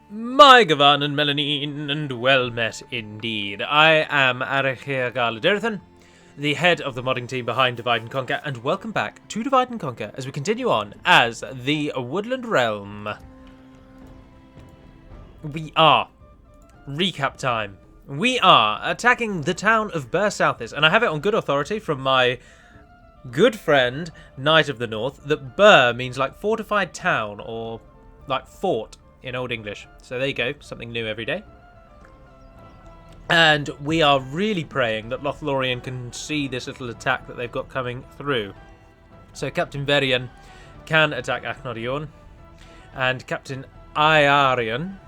My Gavan and Melanine, and well met indeed. I am Arachir Garladirthan, the head of the modding team behind Divide and Conquer, and welcome back to Divide and Conquer as we continue on as the Woodland realm. We are, recap time, we are attacking the town of Bursouthis, and I have it on good authority from my good friend, Knight of the North, that Bur means like fortified town, or like fort in Old English. So there you go, something new every day. And we are really praying that Lothlorien can see this little attack that they've got coming through. So Captain Varian can attack Achnodion, and Captain Iarian,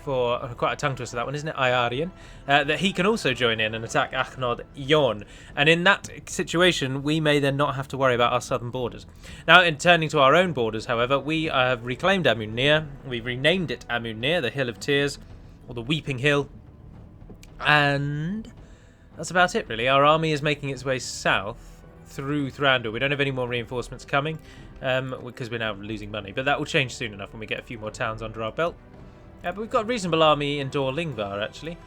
for quite a tongue twister that one, isn't it? Iarian, that he can also join in and attack Achnodion. And in that situation, we may then not have to worry about our southern borders. Now, in turning to our own borders, however, we have reclaimed Amunir. We've renamed it Amunir, the Hill of Tears, or the Weeping Hill. And that's about it, really. Our army is making its way south through Thranduil. We don't have any more reinforcements coming because we're now losing money. But that will change soon enough when we get a few more towns under our belt. But we've got a reasonable army in Dorlingvar, actually.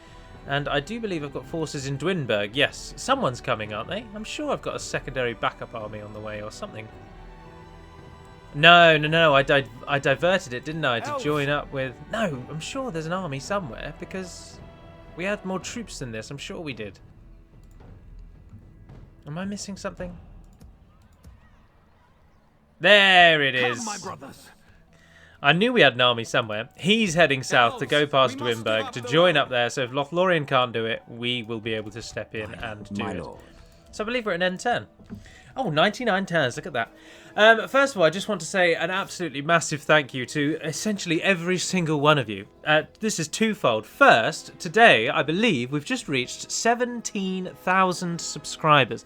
And I do believe I've got forces in Dwinberg. Yes, someone's coming, aren't they? I'm sure I've got a secondary backup army on the way or something. No. I diverted it, didn't I, to join up with... No, I'm sure there's an army somewhere because we had more troops than this. I'm sure we did. Am I missing something? There it is. Come, my brothers. I knew we had an army somewhere. He's heading south to go past Dwinberg to join up there, so if Lothlorien can't do it, we will be able to step in and do it. So I believe we're at an N10. Oh, 99 turns, look at that. First of all, I just want to say an absolutely massive thank you to essentially every single one of you. This is twofold. First, today, I believe we've just reached 17,000 subscribers.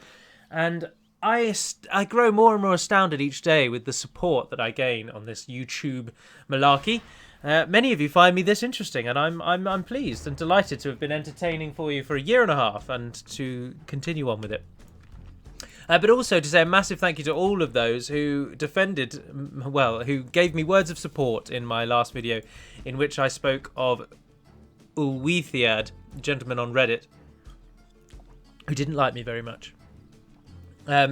And I grow more and more astounded each day with the support that I gain on this YouTube malarkey. Many of you find me this interesting, and I'm pleased and delighted to have been entertaining for you for a year and a half and to continue on with it. But also to say a massive thank you to all of those who defended, well, who gave me words of support in my last video, in which I spoke of Ulweithiad, a gentleman on Reddit, who didn't like me very much.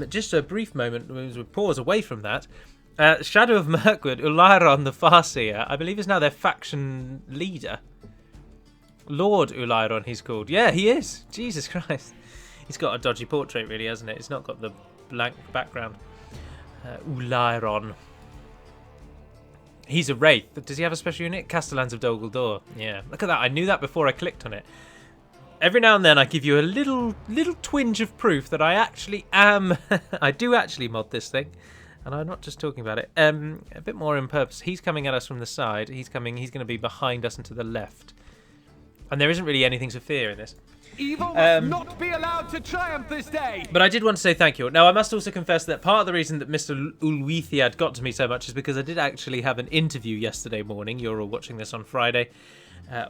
Just a brief moment, as we pause away from that. Shadow of Mirkwood, Ulairon the Farseer, I believe is now their faction leader. Lord Ulairon, he's called. Yeah, he is. Jesus Christ. He's got a dodgy portrait, really, hasn't it? It's not got the blank background. Ulairon. He's a Wraith. Does he have a special unit? Castellans of Dol Guldur. Yeah, look at that. I knew that before I clicked on it. Every now and then I give you a little twinge of proof that I actually am... I do actually mod this thing. And I'm not just talking about it. A bit more in purpose. He's coming at us from the side. He's going to be behind us and to the left. And there isn't really anything to fear in this. Evil must not be allowed to triumph this day. But I did want to say thank you. Now, I must also confess that part of the reason that Mr. Ulweithiad got to me so much is because I did actually have an interview yesterday morning. You're all watching this on Friday.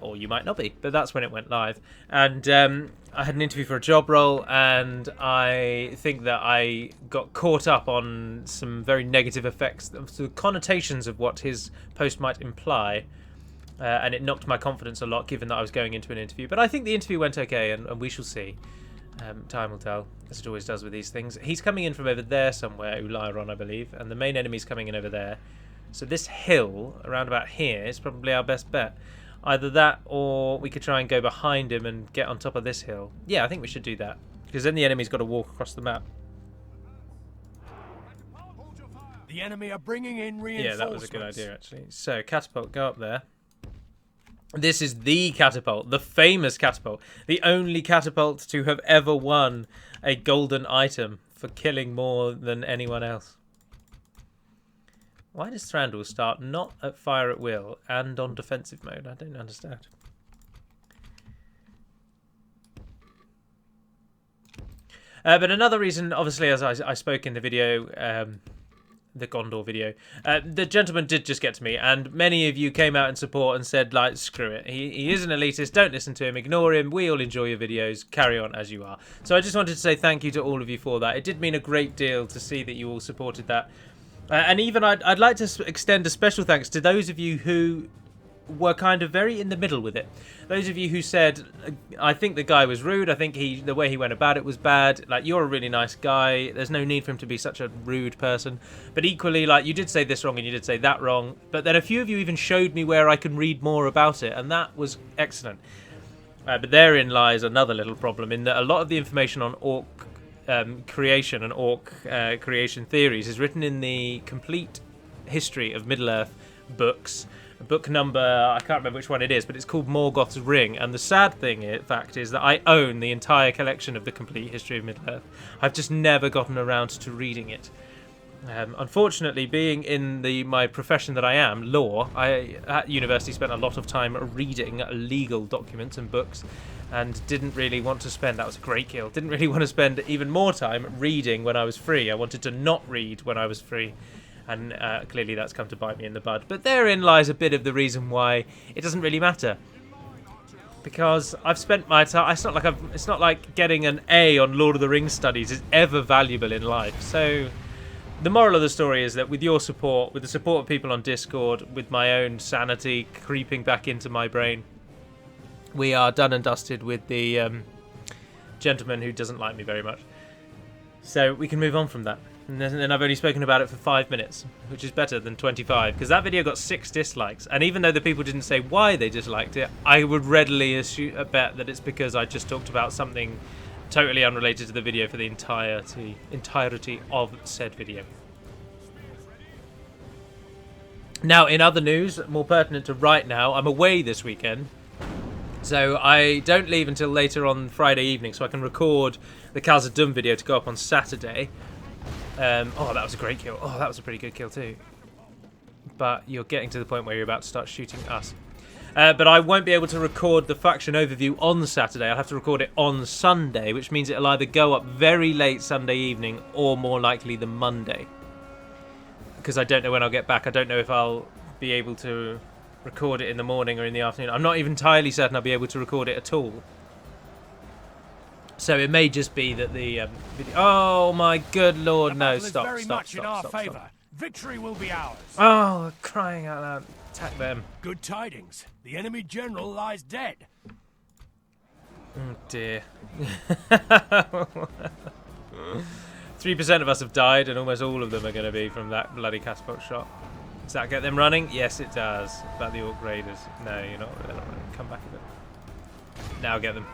Or you might not be, but that's when it went live. And I had an interview for a job role, and I think that I got caught up on some very negative effects, the connotations of what his post might imply, and it knocked my confidence a lot, given that I was going into an interview. But I think the interview went okay, and we shall see. Time will tell, as it always does with these things. He's coming in from over there somewhere, Ulairon, I believe, and the main enemy's coming in over there. So this hill, around about here, is probably our best bet. Either that, or we could try and go behind him and get on top of this hill. Yeah, I think we should do that, because then the enemy's got to walk across the map. The enemy are bringing in reinforcements. Yeah, that was a good idea, actually. So, catapult, go up there. This is the catapult, the famous catapult. The only catapult to have ever won a golden item for killing more than anyone else. Why does Thranduil start not at fire at will and on defensive mode? I don't understand. But another reason, obviously, as I spoke in the video, the Gondor video, the gentleman did just get to me, and many of you came out in support and said, like, screw it. He is an elitist. Don't listen to him. Ignore him. We all enjoy your videos. Carry on as you are. So I just wanted to say thank you to all of you for that. It did mean a great deal to see that you all supported that. And even I'd like to extend a special thanks to those of you who were kind of very in the middle with it. Those of you who said, I think the guy was rude, I think the way he went about it was bad, like, you're a really nice guy, there's no need for him to be such a rude person. But equally, like, you did say this wrong and you did say that wrong. But then a few of you even showed me where I can read more about it, and that was excellent. But therein lies another little problem, in that a lot of the information on Orc creation and Orc creation theories is written in the Complete History of Middle-earth books. Book number, I can't remember which one it is, but it's called Morgoth's Ring. And the sad thing, in fact, is that I own the entire collection of the Complete History of Middle-earth. I've just never gotten around to reading it. Unfortunately, being in my profession that I am, law, I at university spent a lot of time reading legal documents and books, and didn't really want to spend, that was a great kill, didn't really want to spend even more time reading when I was free. I wanted to not read when I was free. And clearly that's come to bite me in the bud. But therein lies a bit of the reason why it doesn't really matter. Because I've spent my time... It's not like getting an A on Lord of the Rings studies is ever valuable in life. So the moral of the story is that with your support, with the support of people on Discord, with my own sanity creeping back into my brain, we are done and dusted with the gentleman who doesn't like me very much. So we can move on from that. And then I've only spoken about it for 5 minutes, which is better than 25, because that video got 6 dislikes. And even though the people didn't say why they disliked it, I would readily bet that it's because I just talked about something totally unrelated to the video for the entirety of said video. Now, in other news, more pertinent to right now, I'm away this weekend. So I don't leave until later on Friday evening, so I can record the Khazad-dûm video to go up on Saturday. Oh, that was a great kill. Oh, that was a pretty good kill too. But you're getting to the point where you're about to start shooting us. But I won't be able to record the faction overview on Saturday. I'll have to record it on Sunday, which means it'll either go up very late Sunday evening or more likely the Monday. Because I don't know when I'll get back. I don't know if I'll be able to record it in the morning or in the afternoon. I'm not even entirely certain I'll be able to record it at all. So it may just be that the video... Oh my good lord, no, stop. Victory will be ours. Oh, crying out loud. Attack them. Good tidings. The enemy general lies dead. Oh dear. 3% of us have died, and almost all of them are going to be from that bloody catapult shot. Does that get them running? Yes, it does. About the Orc Raiders. No, they're not running. Come back a bit. Now get them.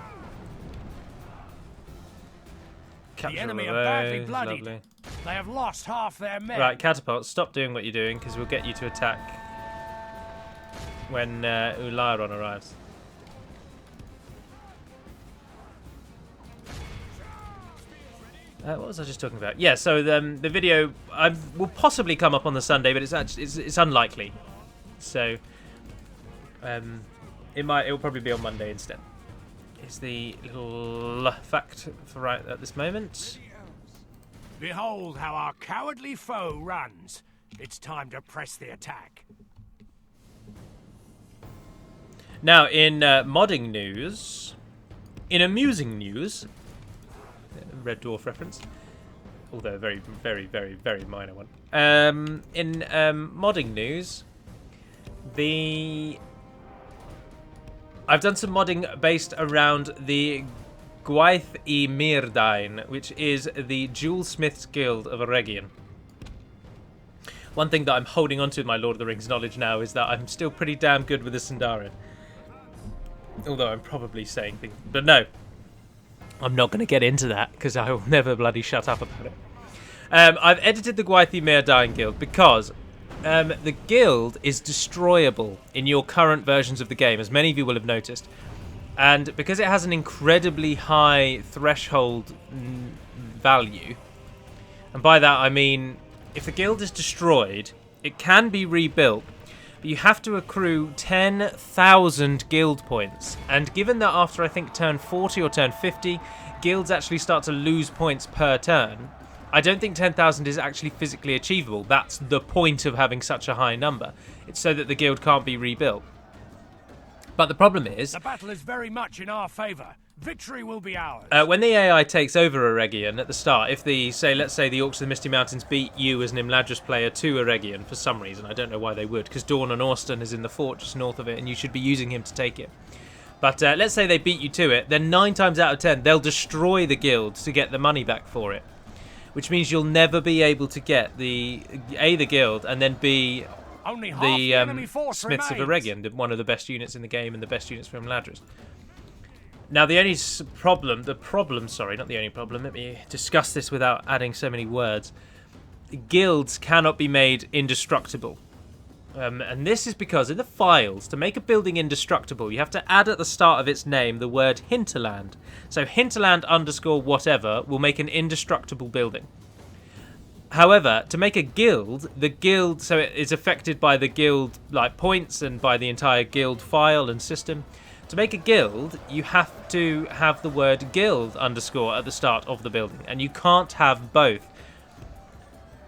The enemy are badly bloodied. Lovely. They have lost half their men. Right, catapults, stop doing what you're doing, because we'll get you to attack when Ularon arrives. What was I just talking about? Yeah, so the video will possibly come up on the Sunday, but it's unlikely. So it'll probably be on Monday instead. Is the little fact for right at this moment. Behold how our cowardly foe runs. It's time to press the attack. Now, in modding news, in amusing news, Red Dwarf reference, although a very, very, very, very minor one. In modding news, I've done some modding based around the Gwaith I Myrdain, which is the Jewelsmith's Guild of Eregion. One thing that I'm holding on to in my Lord of the Rings knowledge now is that I'm still pretty damn good with the Sindarin. Although I'm probably saying things... But no, I'm not going to get into that, because I will never bloody shut up about it. I've edited the Gwaith I Myrdain Guild because... the guild is destroyable in your current versions of the game, as many of you will have noticed. And because it has an incredibly high threshold value, and by that I mean, if the guild is destroyed, it can be rebuilt, but you have to accrue 10,000 guild points. And given that after, I think, turn 40 or turn 50, guilds actually start to lose points per turn, I don't think 10,000 is actually physically achievable. That's the point of having such a high number. It's so that the guild can't be rebuilt. But the problem is, The battle is very much in our favour. Victory will be ours. when the AI takes over Eregion at the start, if let's say the Orcs of the Misty Mountains beat you as an Imladris player to Eregion for some reason, I don't know why they would, because Dawn and Austin is in the fort just north of it, and you should be using him to take it. But let's say they beat you to it, then 9 times out of 10 they'll destroy the guild to get the money back for it, which means you'll never be able to get the guild, and then B, Only half the enemy force Smiths of remains. Eregion, one of the best units in the game and the best units from Imladris. Now, the only problem, not the only problem, let me discuss this without adding so many words. Guilds cannot be made indestructible. And this is because in the files, to make a building indestructible, you have to add at the start of its name the word hinterland. So hinterland _ whatever will make an indestructible building. However, to make a guild, so it is affected by the guild like points and by the entire guild file and system. To make a guild, you have to have the word guild _ at the start of the building, and you can't have both.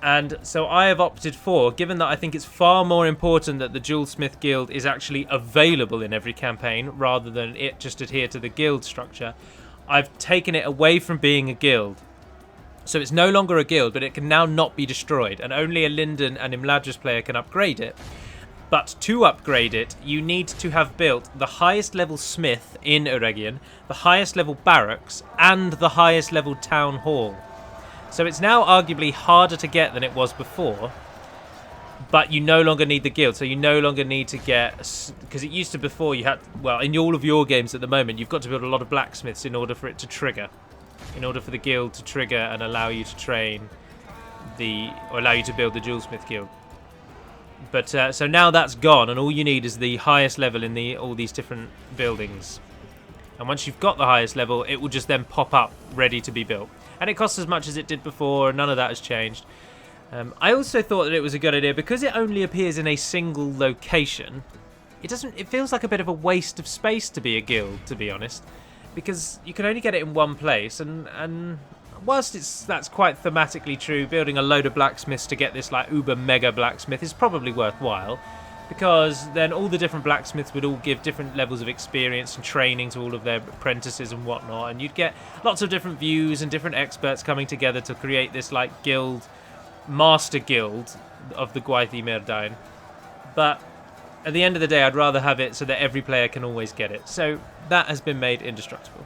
And so I have opted for, given that I think it's far more important that the Jewelsmith Guild is actually available in every campaign, rather than it just adhere to the guild structure, I've taken it away from being a guild. So it's no longer a guild, but it can now not be destroyed, and only a Linden and Imladris player can upgrade it. But to upgrade it, you need to have built the highest level smith in Eregion, the highest level barracks, and the highest level town hall. So it's now arguably harder to get than it was before, but you no longer need the guild. So you no longer need to get, because it used to before you had, well, in all of your games at the moment, you've got to build a lot of blacksmiths in order for it to trigger, in order for the guild to trigger and allow you to train or allow you to build the Jewelsmith Guild. But so now that's gone, and all you need is the highest level in all these different buildings. And once you've got the highest level, it will just then pop up ready to be built. And it costs as much as it did before, none of that has changed. I also thought that it was a good idea, because it only appears in a single location. It feels like a bit of a waste of space to be a guild, to be honest, because you can only get it in one place, and whilst that's quite thematically true, building a load of blacksmiths to get this like uber mega blacksmith is probably worthwhile, because then all the different blacksmiths would all give different levels of experience and training to all of their apprentices and whatnot, and you'd get lots of different views and different experts coming together to create this like guild, master guild of the Gwaith Myrdain. But at the end of the day, I'd rather have it so that every player can always get it. So that has been made indestructible.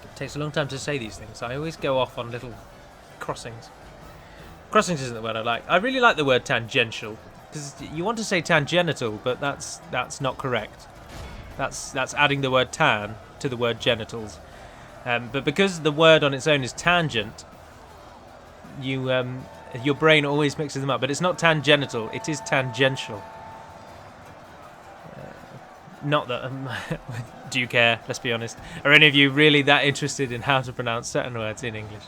It takes a long time to say these things. I always go off on little crossings. Crossings isn't the word I like. I really like the word tangential, because you want to say tangential, but that's not correct. That's adding the word tan to the word genitals. But because the word on its own is tangent, your brain always mixes them up. But it's not tangential, it is tangential. Not that... do you care? Let's be honest. Are any of you really that interested in how to pronounce certain words in English?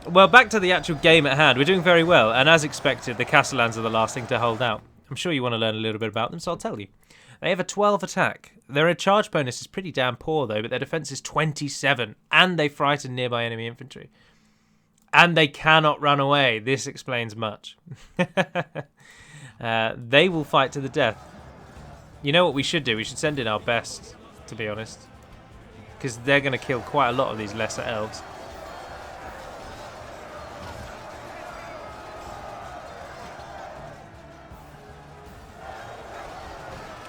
Well, back to the actual game at hand. We're doing very well, and as expected, the Castellans are the last thing to hold out. I'm sure you want to learn a little bit about them, so I'll tell you. They have a 12 attack. Their charge bonus is pretty damn poor, though, but their defense is 27, and they frighten nearby enemy infantry. And they cannot run away. This explains much. They will fight to the death. You know what we should do? We should send in our best, to be honest, because they're going to kill quite a lot of these lesser elves.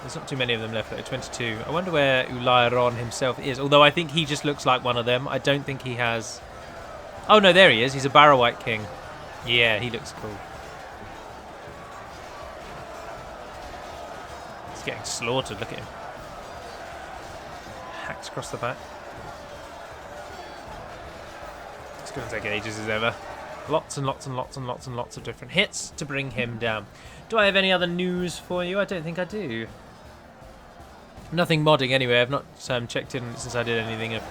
There's not too many of them left, though. 22. I wonder where Ulairon himself is, although I think he just looks like one of them. I don't think he has... Oh, no, there he is. He's a Barrow-White King. Yeah, he looks cool. He's getting slaughtered. Look at him. Hacks across the back. It's going to take ages as ever. Lots and lots and lots and lots and lots of different hits to bring him down. Do I have any other news for you? I don't think I do. Nothing modding anyway. I've not checked in since I did anything a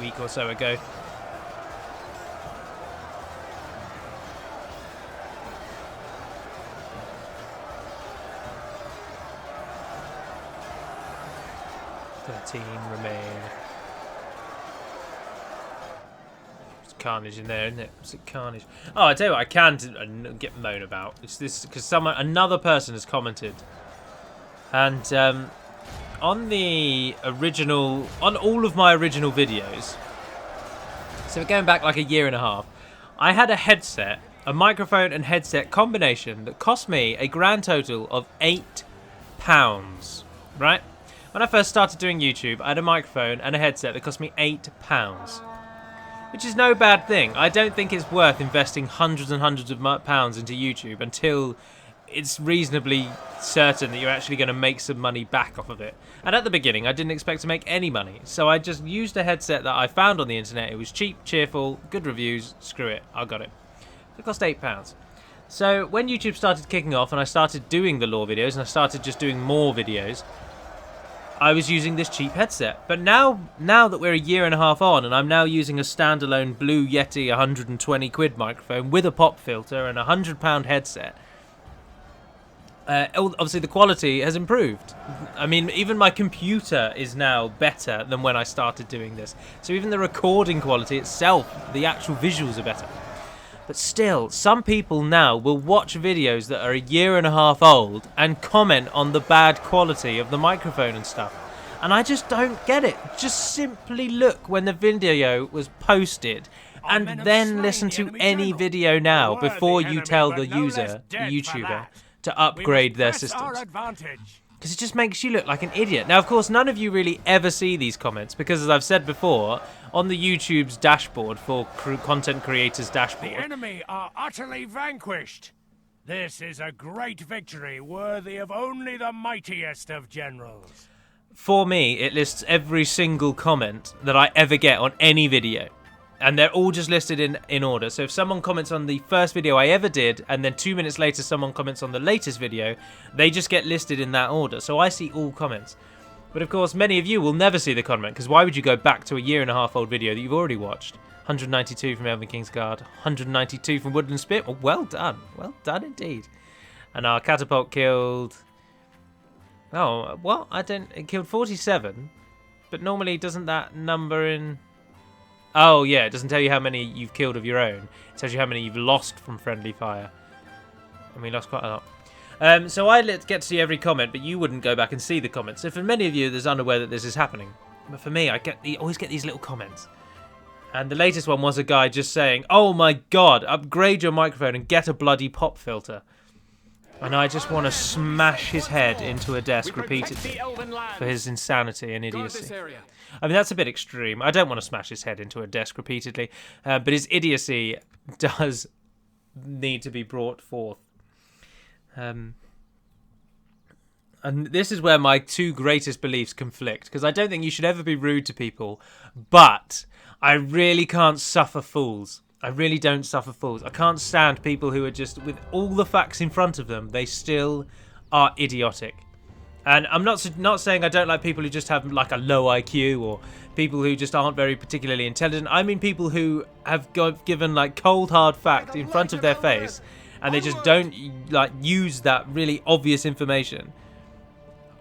week or so ago. Remain. There's carnage in there, isn't it? What's it, carnage? Oh, I tell you what, I can get moan about. It's this because another person has commented And on all of my original videos, so going back like a year and a half, I had a headset, a microphone and headset combination that cost me a grand total of £8, right? When I first started doing YouTube, I had a microphone and a headset that cost me £8, which is no bad thing. I don't think it's worth investing hundreds and hundreds of pounds into YouTube until it's reasonably certain that you're actually going to make some money back off of it. And at the beginning, I didn't expect to make any money, so I just used a headset that I found on the internet. It was cheap, cheerful, good reviews. Screw it, I got it. It cost £8. So when YouTube started kicking off and I started doing the lore videos and I started just doing more videos, I was using this cheap headset. But now that we're a year and a half on and I'm now using a standalone Blue Yeti 120 quid microphone with a pop filter and a £100 headset, obviously the quality has improved. I mean, even my computer is now better than when I started doing this. So even the recording quality itself, the actual visuals are better. But still, some people now will watch videos that are a year and a half old and comment on the bad quality of the microphone and stuff. And I just don't get it. Just simply look when the video was posted and then listen to any video now before you tell the user, the YouTuber, to upgrade their systems. Because it just makes you look like an idiot. Now, of course, none of you really ever see these comments because, as I've said before, on the YouTube's dashboard for content creators dashboard, the enemy are utterly vanquished. This is a great victory worthy of only the mightiest of generals. For me, it lists every single comment that I ever get on any video. And they're all just listed in order. So if someone comments on the first video I ever did, and then 2 minutes later someone comments on the latest video, they just get listed in that order. So I see all comments. But of course, many of you will never see the comment, because why would you go back to a year and a half old video that you've already watched? 192 from Elven Kingsguard, 192 from Woodland Spit. Well done. Well done indeed. And our catapult killed... Oh, well, it killed 47. But normally doesn't that number in... Oh, yeah, it doesn't tell you how many you've killed of your own. It tells you how many you've lost from friendly fire. And we lost quite a lot. So I get to see every comment, but you wouldn't go back and see the comments. So for many of you, there's unaware that this is happening. But for me, I always get these little comments. And the latest one was a guy just saying, "Oh my god, upgrade your microphone and get a bloody pop filter." And I just want to smash his head into a desk repeatedly for his insanity and idiocy. I mean, that's a bit extreme. I don't want to smash his head into a desk repeatedly, but his idiocy does need to be brought forth. And this is where my two greatest beliefs conflict, because I don't think you should ever be rude to people, but I really can't suffer fools. I really don't suffer fools. I can't stand people who are just, with all the facts in front of them, they still are idiotic. And I'm not saying I don't like people who just have like a low IQ or people who just aren't very particularly intelligent. I mean people who have given like cold hard fact in front of their face and they just don't like use that really obvious information.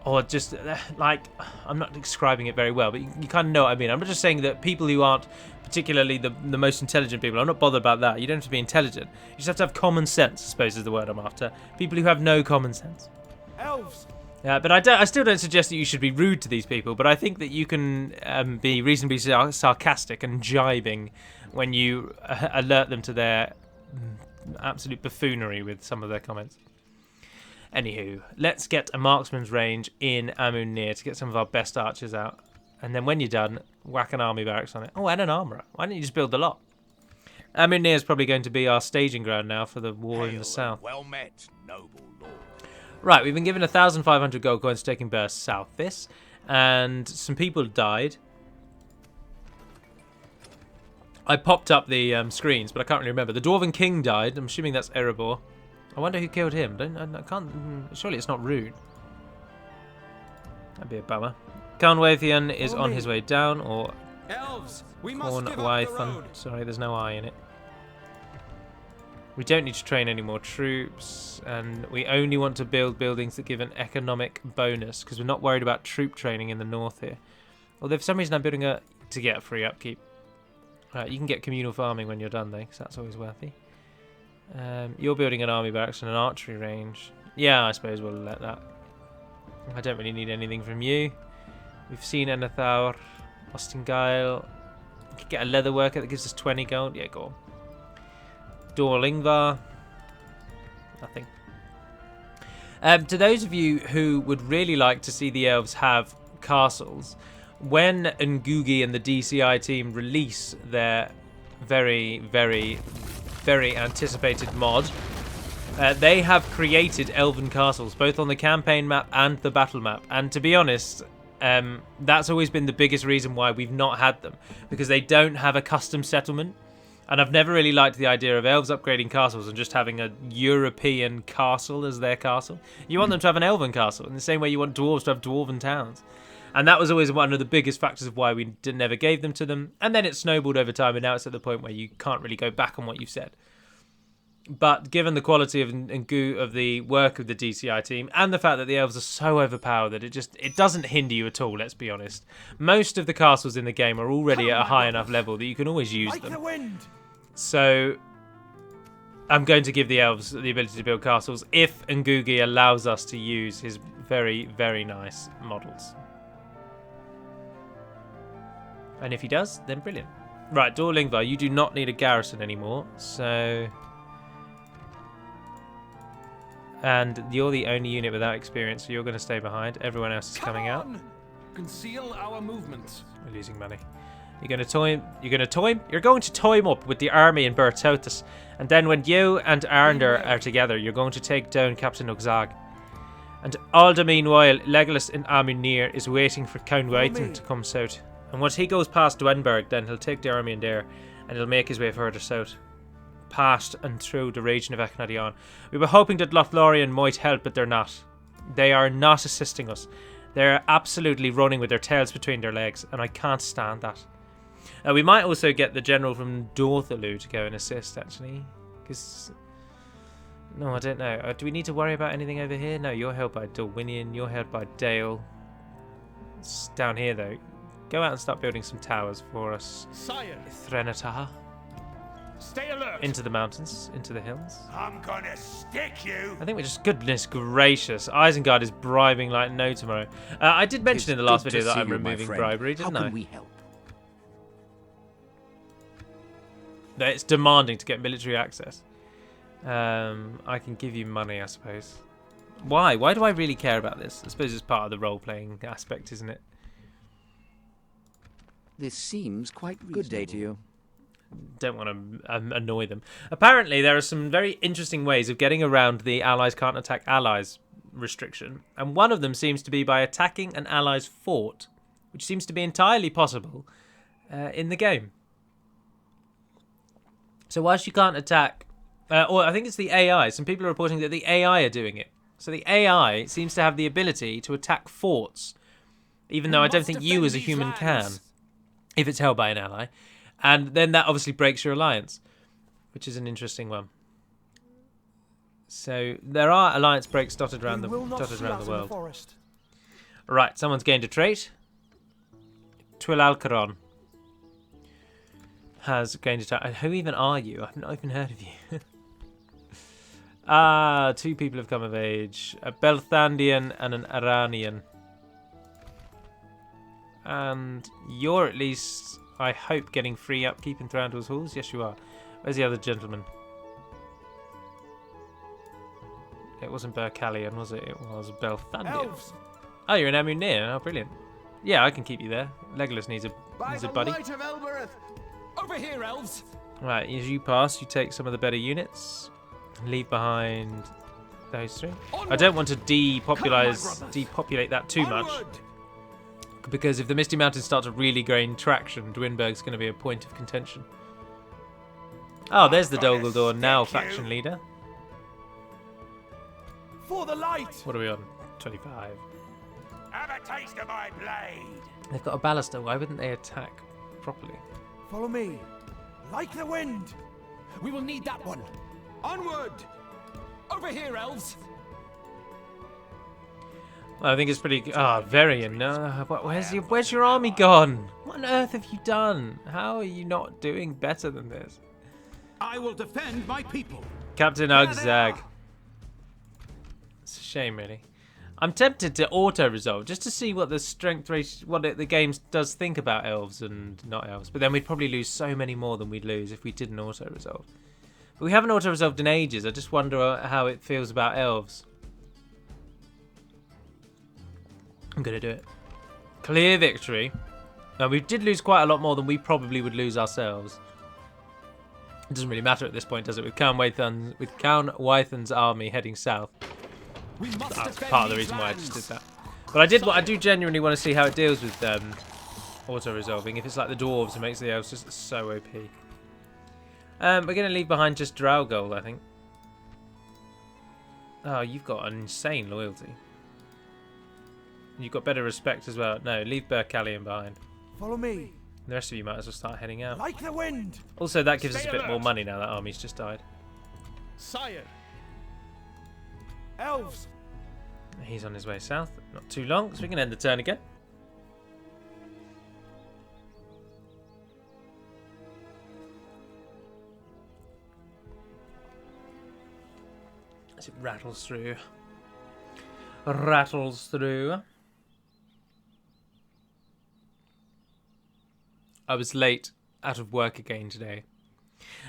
Or just like, I'm not describing it very well, but you kind of know what I mean. I'm not just saying that people who aren't particularly the most intelligent people, I'm not bothered about that. You don't have to be intelligent. You just have to have common sense, I suppose is the word I'm after. People who have no common sense. Elves. Yeah, but I still don't suggest that you should be rude to these people, but I think that you can be reasonably sarcastic and jibing when you alert them to their absolute buffoonery with some of their comments. Anywho, let's get a marksman's range in Amun-Nir to get some of our best archers out. And then when you're done, whack an army barracks on it. Oh, and an armourer. Why don't you just build the lot? Amun-Nir is probably going to be our staging ground now for the war in the south. Well met, noble lord. Right, we've been given 1,500 gold coins taking burst south this, and some people died. I popped up the screens, but I can't really remember. The Dwarven King died. I'm assuming that's Erebor. I wonder who killed him. I can't. Surely it's not Rude. That'd be a bummer. Carnwathian is on his way down, or Elves, we must give up the road. Sorry, there's no I in it. We don't need to train any more troops, and we only want to build buildings that give an economic bonus, because we're not worried about troop training in the north here. Although for some reason I'm building to get a free upkeep. Right, you can get communal farming when you're done though, because that's always worthy. You're building an army barracks and an archery range. Yeah, I suppose we'll let that. I don't really need anything from you. We've seen Enathaur, Ostingile. We could get a leather worker that gives us 20 gold. Yeah, go on. Dorlingvar. Nothing. To those of you who would really like to see the elves have castles, when Ngugi and the DCI team release their very, very, very anticipated mod, they have created elven castles, both on the campaign map and the battle map. And to be honest, that's always been the biggest reason why we've not had them, because they don't have a custom settlement. And I've never really liked the idea of elves upgrading castles and just having a European castle as their castle. You want them to have an elven castle, in the same way you want dwarves to have dwarven towns. And that was always one of the biggest factors of why we never gave them to them. And then it snowballed over time, and now it's at the point where you can't really go back on what you've said. But given the quality of the work of the DCI team, and the fact that the elves are so overpowered that it doesn't hinder you at all, let's be honest. Most of the castles in the game are already at a high enough level that you can always use them. So I'm going to give the elves the ability to build castles if Ngugi allows us to use his very, very nice models. And if he does, then brilliant. Right, Dorlingvar, you do not need a garrison anymore, so... And you're the only unit without experience, so you're going to stay behind. Everyone else is coming out. Conceal our movements. We're losing money. You're going to toy him. You're going to toy him. You're going to toy him up with the army in Bertotus, and then when you and Arndr are together, you're going to take down Captain Uxag. And all the meanwhile, Legolas in Amunir is waiting for Count Wyton to come south. And once he goes past Dwenberg, then he'll take the army in there, and he'll make his way further south, past and through the region of Echnadion. We were hoping that Lothlorien might help, but they're not. They are not assisting us. They're absolutely running with their tails between their legs, and I can't stand that. We might also get the general from Dorthalu to go and assist, actually. Because... No, I don't know. Do we need to worry about anything over here? No, you're held by Dorwinion. You're held by Dale. It's down here, though. Go out and start building some towers for us. Sire. Threnataha. Stay alert. Into the mountains, into the hills. I'm gonna stick you. I think we're just... Goodness gracious. Isengard is bribing like no tomorrow. I did mention in the last video that I'm removing bribery, didn't I? How can we help? That it's demanding to get military access. I can give you money, I suppose. Why? Why do I really care about this? I suppose it's part of the role-playing aspect, isn't it? This seems quite reasonable. Good day to you. Don't want to annoy them. Apparently, there are some very interesting ways of getting around the allies can't attack allies restriction. And one of them seems to be by attacking an ally's fort, which seems to be entirely possible in the game. So whilst you can't attack... or I think it's the AI. Some people are reporting that the AI are doing it. So the AI seems to have the ability to attack forts, even though I don't think you as a human can, if it's held by an ally. And then that obviously breaks your alliance, which is an interesting one. So there are alliance breaks dotted around the world. Right, someone's gained a trait. Twilalcaron has gained a trait. Who even are you? I've not even heard of you. Two people have come of age. A Belthandian and an Aranian. And you're at least, I hope, getting free upkeep in Thranduil's halls. Yes, you are. Where's the other gentleman? It wasn't Berkalion, was it? It was Belthandian. Oh, you're in Amunir. Oh, brilliant. Yeah, I can keep you there. Legolas needs a buddy. Over here, elves. Right, as you pass, you take some of the better units. Leave behind those three. Onward. I don't want to depopulate that too much. Because if the Misty Mountains start to really gain traction, Dwinberg's going to be a point of contention. Oh, there's the Dol Guldur now faction leader. For the light. What are we on? 25. Have a taste of my blade. They've got a ballista. Why wouldn't they attack properly? Follow me. Like the wind. We will need that one. Onward. Over here, elves. Well, I think it's pretty... Varian. Where's your army gone? What on earth have you done? How are you not doing better than this? I will defend my people. Captain Ugzag. It's a shame, really. I'm tempted to auto-resolve just to see what the strength ratio, the game does think about elves and not elves. But then we'd probably lose so many more than we'd lose if we didn't auto-resolve. But we haven't auto-resolved in ages. I just wonder how it feels about elves. I'm going to do it. Clear victory. Now, we did lose quite a lot more than we probably would lose ourselves. It doesn't really matter at this point, does it? With Count Wython's army heading south. That's part of the reason why I just did that. But I do genuinely want to see how it deals with auto-resolving. If it's like the dwarves, it makes the elves just so OP. We're going to leave behind just Draugold, I think. Oh, you've got an insane loyalty. You've got better respect as well. No, leave Berkalion behind. Follow me. The rest of you might as well start heading out. Like the wind. Also, that gives us a bit more money now that army's just died. Sire. Elves. He's on his way south. Not too long, so we can end the turn again. As it rattles through. Rattles through. I was late out of work again today.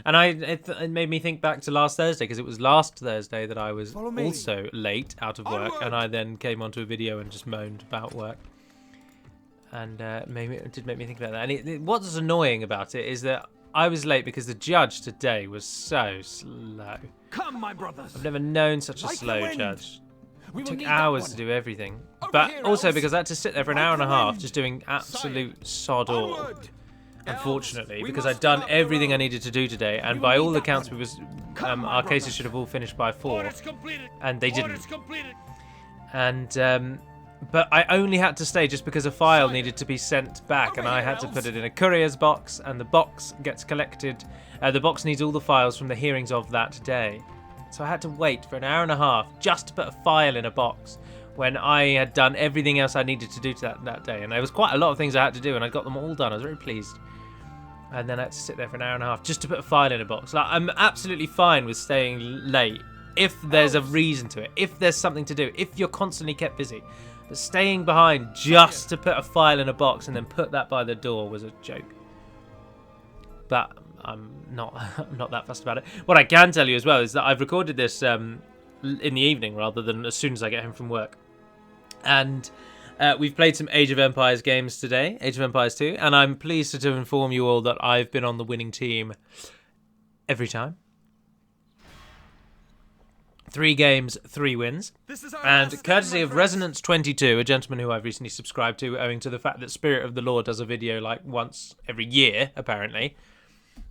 And it made me think back to last Thursday, because it was last Thursday that I was also late out of work, and I then came onto a video and just moaned about work. And it did make me think about that. And what's annoying about it is that I was late because the judge today was so slow. Come, my brothers. I've never known such a slow judge. It took hours to do everything. But also because I had to sit there for an hour and a half just doing absolute sod all. Unfortunately, because I'd done everything I needed to do today, and by all accounts, our cases should have all finished by 4, and they didn't. And but I only had to stay just because a file needed to be sent back, and I had to put it in a courier's box, and the box gets collected. The box needs all the files from the hearings of that day, so I had to wait for an hour and a half just to put a file in a box when I had done everything else I needed to do that day. And there was quite a lot of things I had to do, and I got them all done. I was very pleased. And then I had to sit there for an hour and a half just to put a file in a box. Like, I'm absolutely fine with staying late if there's a reason to it, if there's something to do, if you're constantly kept busy. But staying behind just to put a file in a box and then put that by the door was a joke. But I'm not that fussed about it. What I can tell you as well is that I've recorded this in the evening rather than as soon as I get home from work. And we've played some Age of Empires games today, Age of Empires 2, and I'm pleased to inform you all that I've been on the winning team every time. 3 games, 3 wins. And courtesy of Resonance22, a gentleman who I've recently subscribed to, owing to the fact that Spirit of the Law does a video like once every year, apparently.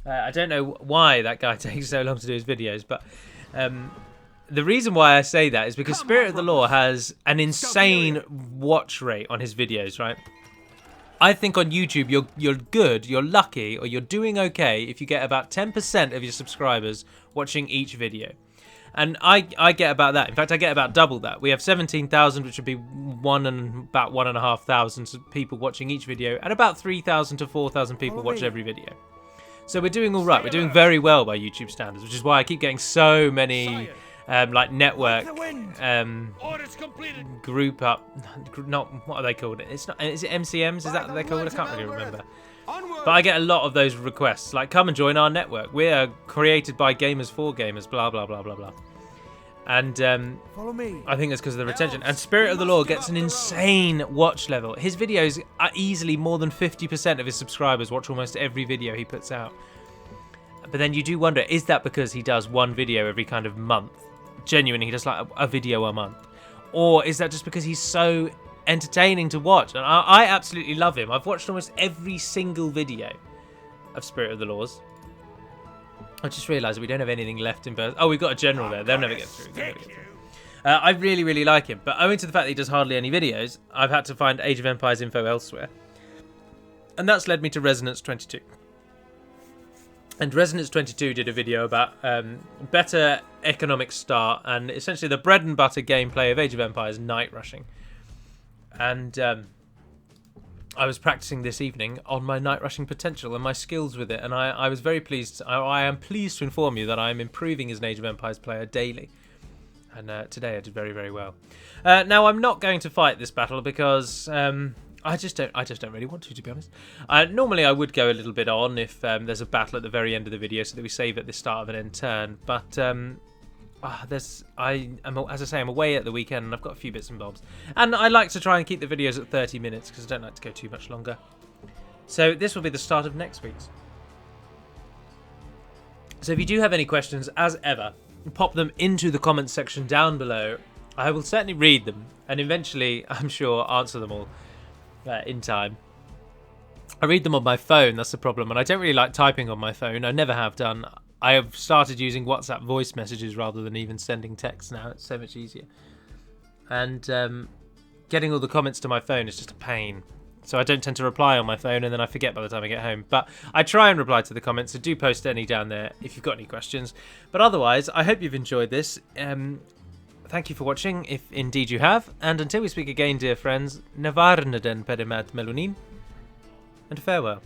I don't know why that guy takes so long to do his videos, but the reason why I say that is because Spirit of the Law has an insane watch rate on his videos, right? I think on YouTube you're good, you're lucky, or you're doing okay if you get about 10% of your subscribers watching each video. And I get about that. In fact, I get about double that. We have 17,000, which would be about 1,500 people watching each video, and about 3,000 to 4,000 people watch every video. So we're doing all right. We're doing very well by YouTube standards, which is why I keep getting so many like network group up. Not what are they called? It's not. Is it MCMs? Is that what they're called? I can't really remember. But I get a lot of those requests, like come and join our network. We are created by gamers for gamers. Blah blah blah blah blah. And I think that's because of the retention. And Spirit of the Law gets an insane watch level. His videos are easily more than 50% of his subscribers watch almost every video he puts out. But then you do wonder, is that because he does one video every kind of month? Genuinely, he does like a video a month. Or is that just because he's so entertaining to watch? And I absolutely love him. I've watched almost every single video of Spirit of the Laws. I just realised we don't have anything left in Burst. Oh, we've got a general there. They'll never get through. I really, really like him. But owing to the fact that he does hardly any videos, I've had to find Age of Empires info elsewhere. And that's led me to Resonance22. And Resonance22 did a video about better economic start and essentially the bread and butter gameplay of Age of Empires, night rushing. And I was practicing this evening on my night rushing potential and my skills with it, and I was very pleased. I am pleased to inform you that I am improving as an Age of Empires player daily. And today I did very, very well. Now I'm not going to fight this battle because I just don't really want to be honest. Normally I would go a little bit on if there's a battle at the very end of the video so that we save at the start of an end turn. But as I say, I'm away at the weekend and I've got a few bits and bobs. And I like to try and keep the videos at 30 minutes because I don't like to go too much longer. So this will be the start of next week's. So if you do have any questions, as ever, pop them into the comments section down below. I will certainly read them and eventually, I'm sure, answer them all in time. I read them on my phone, that's the problem, and I don't really like typing on my phone. I never have done. I have started using WhatsApp voice messages rather than even sending text now. It's so much easier. And getting all the comments to my phone is just a pain. So I don't tend to reply on my phone and then I forget by the time I get home. But I try and reply to the comments, so do post any down there if you've got any questions. But otherwise, I hope you've enjoyed this. Thank you for watching, if indeed you have. And until we speak again, dear friends, na varne den perimat melunin, and farewell.